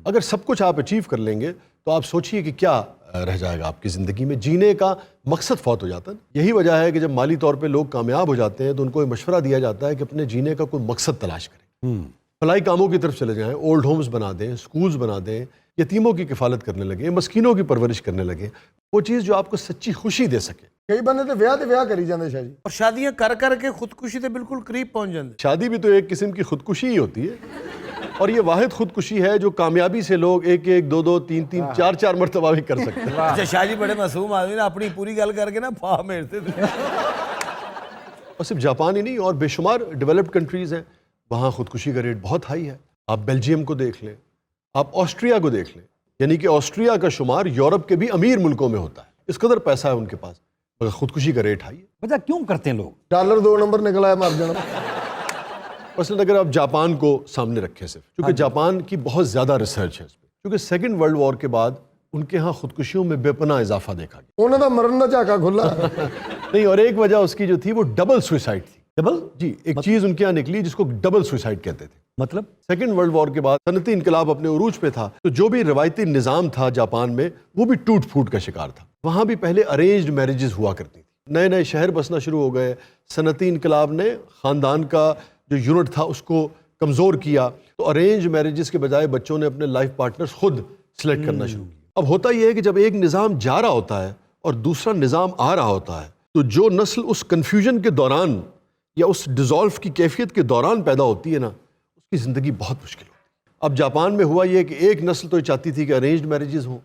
अगर सब कुछ आप अचीव कर लेंगे तो आप सोचिए कि क्या रह जाएगा आपकी ज़िंदगी में। जीने का मकसद फौत हो जाता है। यही वजह है कि जब माली तौर पे लोग कामयाब हो जाते हैं तो उनको ये मशवरा दिया जाता है कि अपने जीने का कोई मकसद तलाश करें, भलाई कामों की तरफ चले जाएं, ओल्ड होम्स बना दें, स्कूल्स बना दें, यतीमों की किफ़ालत करने लगे, मस्कीनों की परवरिश करने लगे, वो चीज़ जो आपको सच्ची खुशी दे सके। कई बंदे तो विआह करी जाते शाह जी, और शादियां कर करके खुदकुशी से बिल्कुल करीब पहुंच जाते। शादी भी तो एक किस्म की खुदकुशी ही होती है, और ये वाहिद खुदकुशी है जो कामयाबी से लोग 1-1, 2-2, 3-3, 4-4 मरतबा भी कर सकते हैं। अच्छा शाह जी बड़े मासूम आदमी ना, अपनी पूरी गल करके ना फाह मेरते थे। और सिर्फ जापान ही नहीं, और बेशुमार डेवलप्ड कंट्रीज़ हैं वहाँ खुदकुशी का रेट बहुत हाई है। आप बेल्जियम को देख लें, आप ऑस्ट्रिया को देख लें, यानी कि ऑस्ट्रिया का शुमार यूरोप के भी अमीर मुल्कों में होता है। इस कदर पैसा है उनके पास, मगर खुदकुशी का रेट हाई है। पता क्यों करते हैं लोग? डॉलर 2 नंबर निकला है, मर जाना। मसलन अगर आप जापान को सामने रखें सिर्फ, क्योंकि जापान की बहुत ज़्यादा रिसर्च है इस पर, क्योंकि सेकेंड वर्ल्ड वॉर के बाद उनके यहाँ खुदकुशियों में बेपनाह इजाफा देखा गया। उन्होंने मरन का झाका खुला। नहीं, और एक वजह उसकी जो थी वो डबल सुसाइड थी। डबल जी, एक चीज़ उनके यहाँ निकली जिसको डबल सुसाइड कहते थे। मतलब सेकेंड वर्ल्ड वॉर के बाद सनती इनकलाब अपने उरूज पे था, तो जो भी रवायती निज़ाम था जापान में वो भी टूट फूट का शिकार था। वहाँ भी पहले अरेंज्ड मैरिजेस हुआ करती थी, नए नए शहर बसना शुरू हो गए। सनती इनकलाब ने ख़ानदान का जो यूनिट था उसको कमज़ोर किया, तो अरेंज मैरिजेस के बजाय बच्चों ने अपने लाइफ पार्टनर्स खुद सिलेक्ट करना शुरू किया। अब होता यह है कि जब एक निज़ाम जा रहा होता है और दूसरा निज़ाम आ रहा होता है, तो जो नस्ल उस कन्फ्यूजन के दौरान या उस डिज़ोल्व की कैफियत के दौरान पैदा होती है ना, उसकी ज़िंदगी बहुत मुश्किल होती है। अब जापान में हुआ ये कि एक नस्ल तो चाहती थी कि अरेंज्ड मैरिजेस हों,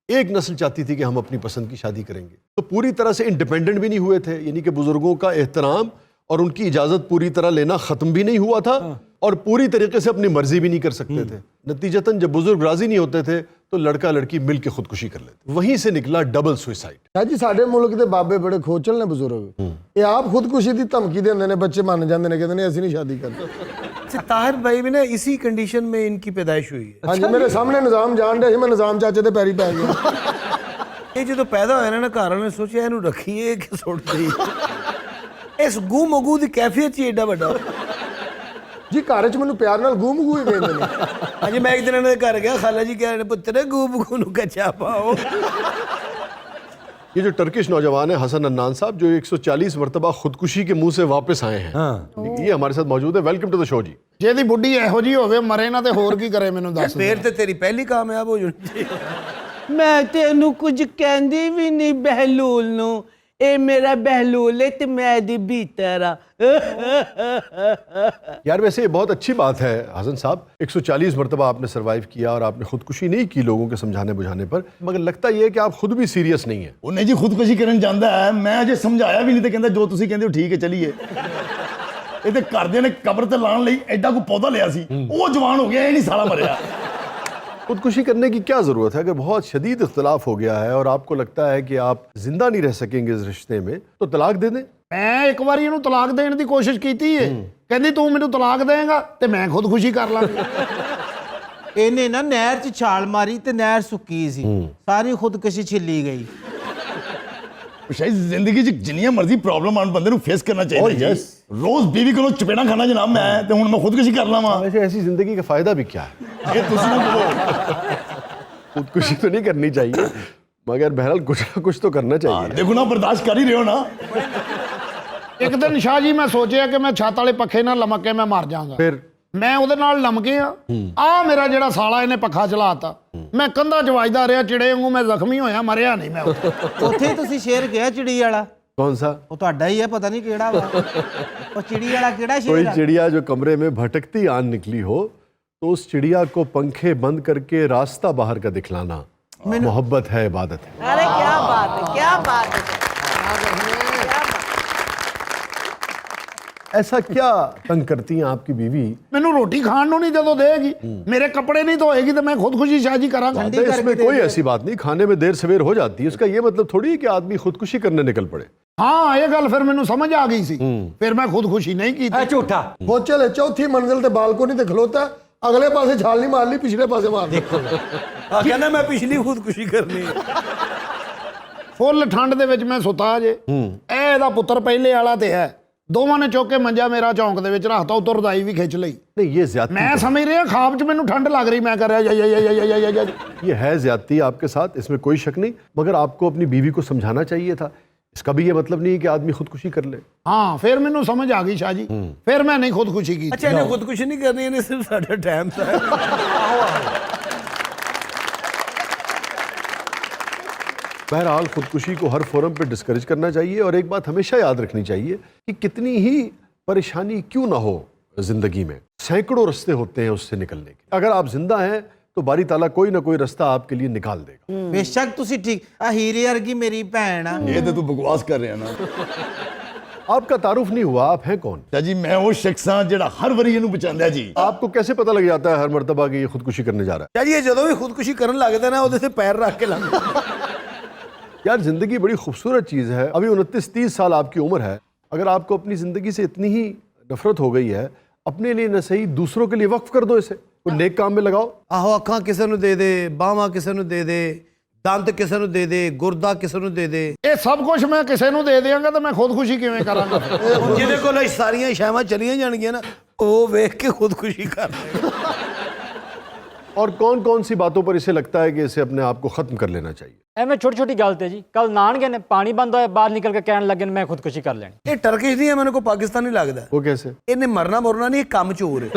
एक नस्ल चाहती थी कि हम अपनी पसंद की शादी करेंगे। तो पूरी तरह से इंडिपेंडेंट भी नहीं हुए थे, यानी कि बुजुर्गों का एहतराम और उनकी इजाज़त पूरी तरह लेना ख़त्म भी नहीं हुआ था, और पूरी तरीके से अपनी मर्जी भी नहीं कर सकते थे। नतीजतन जब बुजुर्ग राजी नहीं होते थे तो लड़का लड़की मिल के खुदकुशी कर लेते। वहीं से निकला डबल सुसाइड। शाह जी साडे मुल्क के बाबे बड़े खोचल ने बुजुर्ग, ये आप खुदकुशी की धमकी देंगे ने, बच्चे मान जाते हैं, कहते हैं असि नहीं शादी करते। ताहिर भाई भी ना इसी कंडीशन में इनकी पैदाइश हुई है। हाँ जी, मेरे सामने निजाम जान रहे, मैं निजाम चाचे के पैरी पै गया। ये जो पैदा होया ना घर वाले सोचा इनू रखिए कि सुट दी। इस गू मगू की कैफियत ही एडा बड़ा जी, घर च मैनू प्यार नाल गू मगू ही कहते हैं। हाँ जी, मैं एक दिन इन्होंने घर गया, खाला जी कह रहे पुत्र गू मगू नू कच्चा पाओ। ये जो टर्किश नौजवान है हसन अन्नान साहब, जो 140 मरतबा खुदकुशी के मुंह से वापस आए हैं, ये हमारे साथ मौजूद है। वेलकम टू द शो जी। जेदी बुढ़ी ਇਹੋ जी होवे मरे ना ते होर की करे मैनू दस। फिर तो तेरी पहली कामयाब हो जानी। मैं तेनू कुछ कहंदी भी नहीं बहलूल नू, ए मेरा बहलूल है ते मैं दी भीतर आ। यार वैसे ये बहुत अच्छी बात है हसन साहब, 140 मरतबा आपने सरवाइव किया और आपने खुदकुशी नहीं की लोगों के समझाने बुझाने पर, मगर लगता ये है कि आप खुद भी सीरियस नहीं है। ਉਹ ਨਹੀਂ ਜੀ ਖੁਦਕੁਸ਼ੀ ਕਰਨ ਜਾਂਦਾ ਹੈ, ਮੈਂ ਅਜੇ ਸਮਝਾਇਆ ਵੀ ਨਹੀਂ ਤੇ ਕਹਿੰਦਾ ਜੋ ਤੁਸੀਂ ਕਹਿੰਦੇ ਹੋ ਠੀਕ ਹੈ ਚਲੀਏ। ਇਹ ਤੇ ਘਰਦਿਆਂ ਨੇ ਕਬਰ ਤੇ ਲਾਉਣ ਲਈ ਐਡਾ ਕੋ ਪੌਦਾ ਲਿਆ ਸੀ, ਉਹ ਜਵਾਨ ਹੋ ਗਿਆ, ਇਹ ਨਹੀਂ ਸਾਲਾ ਮਰਿਆ। खुदकुशी करने की क्या ज़रूरत है? अगर बहुत शदीद इख्तलाफ हो गया है और आपको लगता है कि आप जिंदा नहीं रह सकेंगे इस रिश्ते में, तो तलाक दे दें। मैं एक बार ਇਹਨੂੰ ਤਲਾਕ ਦੇਣ ਦੀ ਕੋਸ਼ਿਸ਼ ਕੀਤੀ ਹੈ, ਕਹਿੰਦੀ ਤੂੰ ਮੈਨੂੰ ਤਲਾਕ ਦੇਂਗਾ ਤੇ ਮੈਂ ਖੁਦਕੁਸ਼ੀ ਕਰ ਲਾਂਗੀ। ਇਹਨੇ ਨਾ ਨਹਿਰ 'ਚ ਛਾਲ ਮਾਰੀ ਤੇ ਨਹਿਰ ਸੁੱਕੀ ਸੀ, ਸਾਰੀ ਖੁਦਕਸ਼ੀ ਛਿੱਲੀ ਗਈ। ਸ਼ਾਇਦ ਜ਼ਿੰਦਗੀ 'ਚ ਜਿੰਨੀਆਂ ਮਰਜ਼ੀ ਪ੍ਰੋਬਲਮ ਆਉਣ ਬੰਦੇ ਨੂੰ ਫੇਸ ਕਰਨਾ ਚਾਹੀਦਾ ਜੀ। ਰੋਜ਼ ਬੀਵੀ ਕੋਲੋਂ ਚਪੇੜਾ ਖਾਣਾ ਜਨਾਬ ਮੈਂ, ਤੇ ਹੁਣ ਮੈਂ ਖੁਦਕੁਸ਼ੀ ਕਰ ਲਾਵਾਂ। वैसे ऐसी जिंदगी का फ़ायदा भी क्या है? ਇਹ ਤੁਸੀਂ ਨਾ ਬੋਲੋ। खुदकुशी तो नहीं करनी चाहिए, मगर बहरहाल कुछ ना कुछ तो करना चाहिए। ਦੇਖੋ ਨਾ ਬਰਦਾਸ਼ਤ ਕਰ ਹੀ ਰਹੇ ਹੋ ਨਾ। ਇੱਕ ਦਿਨ ਸ਼ਾਹ ਜੀ ਮੈਂ ਸੋਚਿਆ ਕਿ ਮੈਂ ਛੱਤ ਵਾਲੇ ਪੱਖੇ ਨਾਲ ਲਮਕ ਕੇ ਮੈਂ ਮਰ ਜਾਵਾਂਗਾ। फिर ਮੈਂ ਉਹਦੇ ਨਾਲ ਲਮਕੇ ਆ ਮੇਰਾ ਜਿਹੜਾ ਸਾਲਾ ਇਹਨੇ ਪੱਖਾ ਚਲਾਤਾ, ਮੈਂ ਕੰਧਾਂ 'ਚ ਵੱਜਦਾ ਰਿਹਾ ਚਿੜੇ ਵਾਂਗੂ, ਮੈਂ ਜ਼ਖਮੀ ਹੋਇਆ, ਮਰਿਆ ਨਹੀਂ ਮੈਂ। ਉੱਥੇ ਤੁਸੀਂ ਸ਼ੇਰ ਗਿਆ ਚਿੜੀ ਵਾਲਾ, कौन सा? ਉਹ ਤੁਹਾਡਾ ਹੀ ਹੈ पता नहीं ਕਿਹੜਾ ਵਾ ਉਹ ਚਿੜੀ ਵਾਲਾ ਕਿਹੜਾ कोई शेर है? चिड़िया जो कमरे में भटकती आन निकली हो तो उस चिड़िया को पंखे बंद करके रास्ता बाहर का दिखलाना मोहब्बत है, इबादत है। अरे क्या बात है, क्या बात है। ऐसा क्या तंग करती हैं आपकी बीवी? ਮੈਨੂੰ ਰੋਟੀ ਖਾਣ ਨੂੰ ਨਹੀਂ ਜਦੋਂ ਦੇਗੀ, ਮੇਰੇ ਕੱਪੜੇ ਨਹੀਂ ਧੋਏਗੀ ਤੇ ਮੈਂ ਖੁਦਕੁਸ਼ੀ ਸ਼ਾਦੀ ਕਰਾਂਗਾ। तो इसमें कोई ऐसी बात नहीं, खाने में देर सवेर हो जाती है, इसका ये मतलब थोड़ी है कि आदमी खुदकुशी करने निकल पड़े। ਹਾਂ ਇਹ ਗੱਲ ਫਿਰ ਮੈਨੂੰ ਸਮਝ ਆ ਗਈ ਸੀ, ਫਿਰ ਮੈਂ ਖੁਦਕੁਸ਼ੀ ਨਹੀਂ ਕੀਤੀ। ਇਹ ਝੂਠਾ। वो चले चौथी मंजिल ते बालकोनी ते खलोता है, अगले पासे छाल नहीं मार ली, पिछले पासे मार दी। ਆ ਕਹਿੰਦਾ ਮੈਂ ਪਿਛਲੀ ਖੁਦਕੁਸ਼ੀ ਕਰਨੀ ਹੈ। ਫੁੱਲ ਠੰਡ ਦੇ ਵਿੱਚ ਮੈਂ ਸੁੱਤਾ ਜੇ, ਇਹ ਇਹਦਾ ਪੁੱਤਰ ਪਹਿਲੇ ਵਾਲਾ ਤੇ ਹੈ, ਦੋਵਾਂ ਨੇ ਚੁੱਕ ਕੇ ਮੰਜਾ ਮੇਰਾ ਚੌਂਕ ਦੇ ਵਿੱਚ ਰੱਖਤਾ, ਉਤੋਂ ਰਜ਼ਾਈ ਵੀ ਖਿੱਚ ਲਈ। नहीं ये ज्यादती ਮੈਂ ਸਮਝ ਰਿਹਾ ਖਾਬ 'ਚ ਮੈਨੂੰ ਠੰਡ ਲੱਗ ਰਹੀ, ਮੈਂ ਕਰ ਰਿਹਾ या ये है ज्यादती आपके साथ, इसमें कोई शक नहीं, मगर आपको अपनी बीवी को समझाना चाहिए था। इसका भी ये मतलब नहीं है कि आदमी खुदकुशी कर ले। ਹਾਂ ਫਿਰ ਮੈਨੂੰ ਸਮਝ ਆ ਗਈ ਸ਼ਾਹ ਜੀ, ਫਿਰ ਮੈਂ ਨਹੀਂ ਖੁਦਕੁਸ਼ੀ ਕੀਤੀ। ਅੱਛਾ ਇਹਨੇ ਖੁਦਕੁਸ਼ੀ ਨਹੀਂ ਕਰਨੀ, ਇਹਨੇ ਸਿਰਫ ਸਾਡਾ ਟਾਈਮ ਤਾਂ बहरहाल खुदकुशी को हर फोरम पे डिस्करेज करना चाहिए और एक बात हमेशा याद रखनी चाहिए कि कितनी ही परेशानी क्यों ना हो जिंदगी में, सैकड़ों रास्ते होते हैं उससे निकलने के। अगर आप जिंदा हैं तो बारी ताला कोई ना कोई रास्ता आपके लिए निकाल देगा। ਬੇਸ਼ੱਕ ਤੁਸੀਂ ਠੀਕ ਆ ਹੀਰੇ ਵਰਗੀ ਮੇਰੀ ਭੈਣ ਆ। ਇਹ ਤੇ ਤੂੰ ਬਕਵਾਸ ਕਰ ਰਿਹਾ ਨਾ। आपका तारुफ नहीं हुआ, आप हैं कौन? ਸ਼ਾਹ ਜੀ ਮੈਂ ਉਹ ਸ਼ਖਸ ਹਾਂ ਜਿਹੜਾ ਹਰ ਵਾਰੀ ਇਹਨੂੰ ਬਚਾਉਂਦਾ ਜੀ। आपको कैसे पता लग जाता है हर मर्तबा कि ये खुदकुशी करने जा रहा ਚਾਹ ਜੀ ਇਹ ਜਦੋਂ ਵੀ ਖੁਦਕੁਸ਼ੀ ਕਰਨ ਲੱਗਦਾ ਨਾ ਉਹਦੇ ਤੇ ਪੈਰ ਰੱਖ ਕੇ ਲੰਘਦਾ। है? यार जिंदगी बड़ी खूबसूरत चीज़ है। अभी 29-30 साल आपकी उम्र है, अगर आपको अपनी ज़िंदगी से इतनी ही नफरत हो गई है, अपने लिए न सही दूसरों के लिए वक्फ कर दो, इसे कोई नेक काम में लगाओ। ਆਹੋ ਅੱਖਾਂ ਕਿਸੇ ਨੂੰ ਦੇ ਦੇ, ਬਾਹਾਂ ਕਿਸੇ ਨੂੰ ਦੇ ਦੇ, ਦੰਦ ਕਿਸੇ ਨੂੰ ਦੇ ਦੇ, ਗੁਰਦਾ ਕਿਸੇ ਨੂੰ ਦੇ ਦੇ। ਇਹ ਸਭ ਕੁਝ ਮੈਂ ਕਿਸੇ ਨੂੰ ਦੇ ਦਿਆਂਗਾ ਤਾਂ ਮੈਂ ਖੁਦਕੁਸ਼ੀ ਕਿਵੇਂ ਕਰਾਂਗਾ? ਹੁਣ ਜਿਹਦੇ ਕੋਲ ਇਹ ਸਾਰੀਆਂ ਇਸ਼ਾਵਾਂ ਚਲੀਆਂ ਜਾਣਗੀਆਂ ਨਾ, ਉਹ ਵੇਖ ਕੇ ਖੁਦਕੁਸ਼ੀ ਕਰ ਲਏਗਾ। और कौन कौन सी बातों पर इसे लगता है कि इसे अपने आप को ख़त्म कर लेना चाहिए? ਐਵੇਂ ਛੋਟੀ ਛੋਟੀ ਗੱਲ ਤੇ ਜੀ ਕੱਲ ਨਾਨਗੇ ਨੇ ਪਾਣੀ ਬੰਦ ਹੋਇਆ, ਬਾਹਰ ਨਿਕਲ ਕੇ ਕਹਿਣ ਲੱਗੇ ਨੇ ਮੈਂ ਖੁਦਕੁਸ਼ੀ ਕਰ ਲੈਣੀ। ਇਹ ਟਰਕਿਸ਼ ਨਹੀਂ ਹੈ, ਮੈਨੂੰ ਕੋਈ ਪਾਕਿਸਤਾਨੀ ਲੱਗਦਾ। वो कैसे? ਇਹਨੇ ਮਰਨਾ ਮੁਰਨਾ ਨਹੀਂ, ਇਹ ਕੰਮ ਚੋਰ ਹੈ।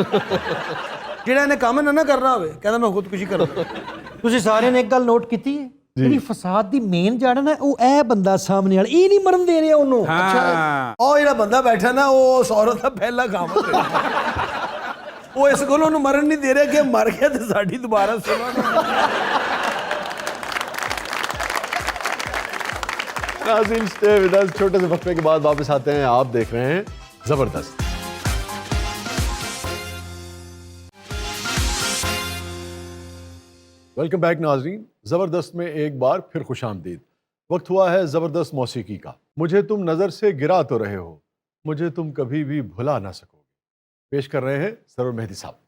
ਜਿਹੜਾ ਇਹਨੇ ਕੰਮ ਨਾ ਕਰਨਾ ਹੋਵੇ, ਕਹਿੰਦਾ ਮੈਂ ਖੁਦਕੁਸ਼ੀ ਕਰਾਂਗਾ। ਤੁਸੀਂ ਸਾਰਿਆਂ ਨੇ ਇੱਕ ਗੱਲ ਨੋਟ ਕੀਤੀ ਹੈ, ਜਿਹੜੀ ਫਸਾਦ ਦੀ ਮੇਨ ਜੜ ਹੈ ਨਾ, ਉਹ ਇਹ ਬੰਦਾ ਸਾਹਮਣੇ ਵਾਲਾ, ਇਹ ਨਹੀਂ ਮਰਨ ਦੇ ਰਿਹਾ ਉਹਨੂੰ। ਉਹ ਜਿਹੜਾ ਬੰਦਾ ਬੈਠਾ ਨਾ, ਉਹ ਉਸ ਔਰਤ ਦਾ ਪਹਿਲਾ ਕੰਮ ਹੈ। ਉਹ ਇਸ ਕੋਲ ਉਹਨੂੰ ਮਰਨ ਨਹੀਂ ਦੇ ਰਿਹਾ ਕਿ ਮਰ ਗਿਆ ਤੇ ਸਾਡੀ ਦੁਬਾਰਾ ਸੁਣੋ। नाज़रीन स्टे विद अस, छोटे से वक्फे के बाद वापस आते हैं। आप देख रहे हैं जबरदस्त। वेलकम बैक नाज़रीन। ज़बरदस्त में एक बार फिर खुशामदीद। वक्त हुआ है ज़बरदस्त मौसीकी का। मुझे तुम नज़र से गिरा तो रहे हो, मुझे तुम कभी भी भुला ना सकोगे। पेश कर रहे हैं सरवर मेहदी साहब।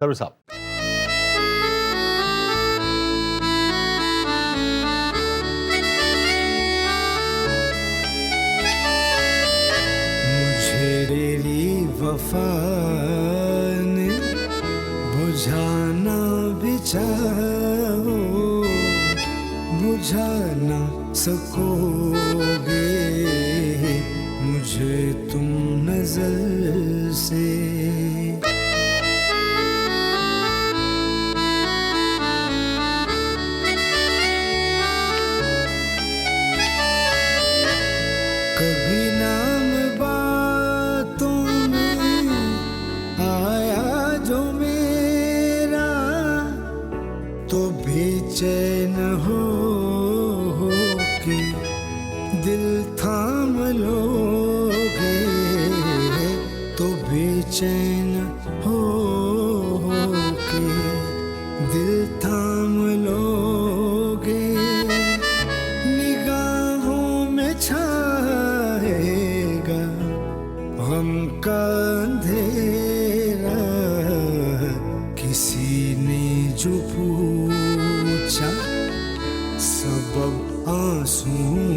सरवर साहब। तेरी वफा ने बुझाना भी चाहो, बुझा ना सकोगे मुझे तुम नजर से। कभी नाम बातों में आया जो मेरा, तो बेचैन हो के दिल थाम लोगे, तो बेचैन हो के दिल थाम लोगे। निगाहों में छाएगा गम का अंधेरा, किसी ने जो पूछा सबब आंसुओं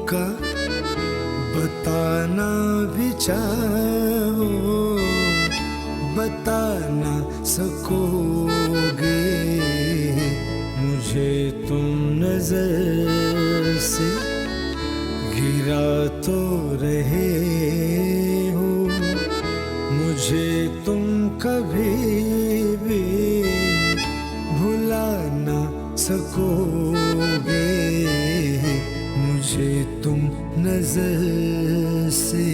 का, बताना भी चाहो बता ना सकोगे मुझे तुम नजर से। गिरा तो रहे हो, मुझे तुम कभी भी भुला ना सकोगे मुझे तुम नजर से।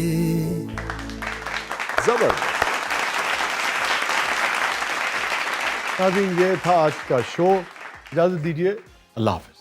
जबरदस्त। नाज़रीन, ये था आज का शो। इजाजत दीजिए, अल्लाह हाफिज।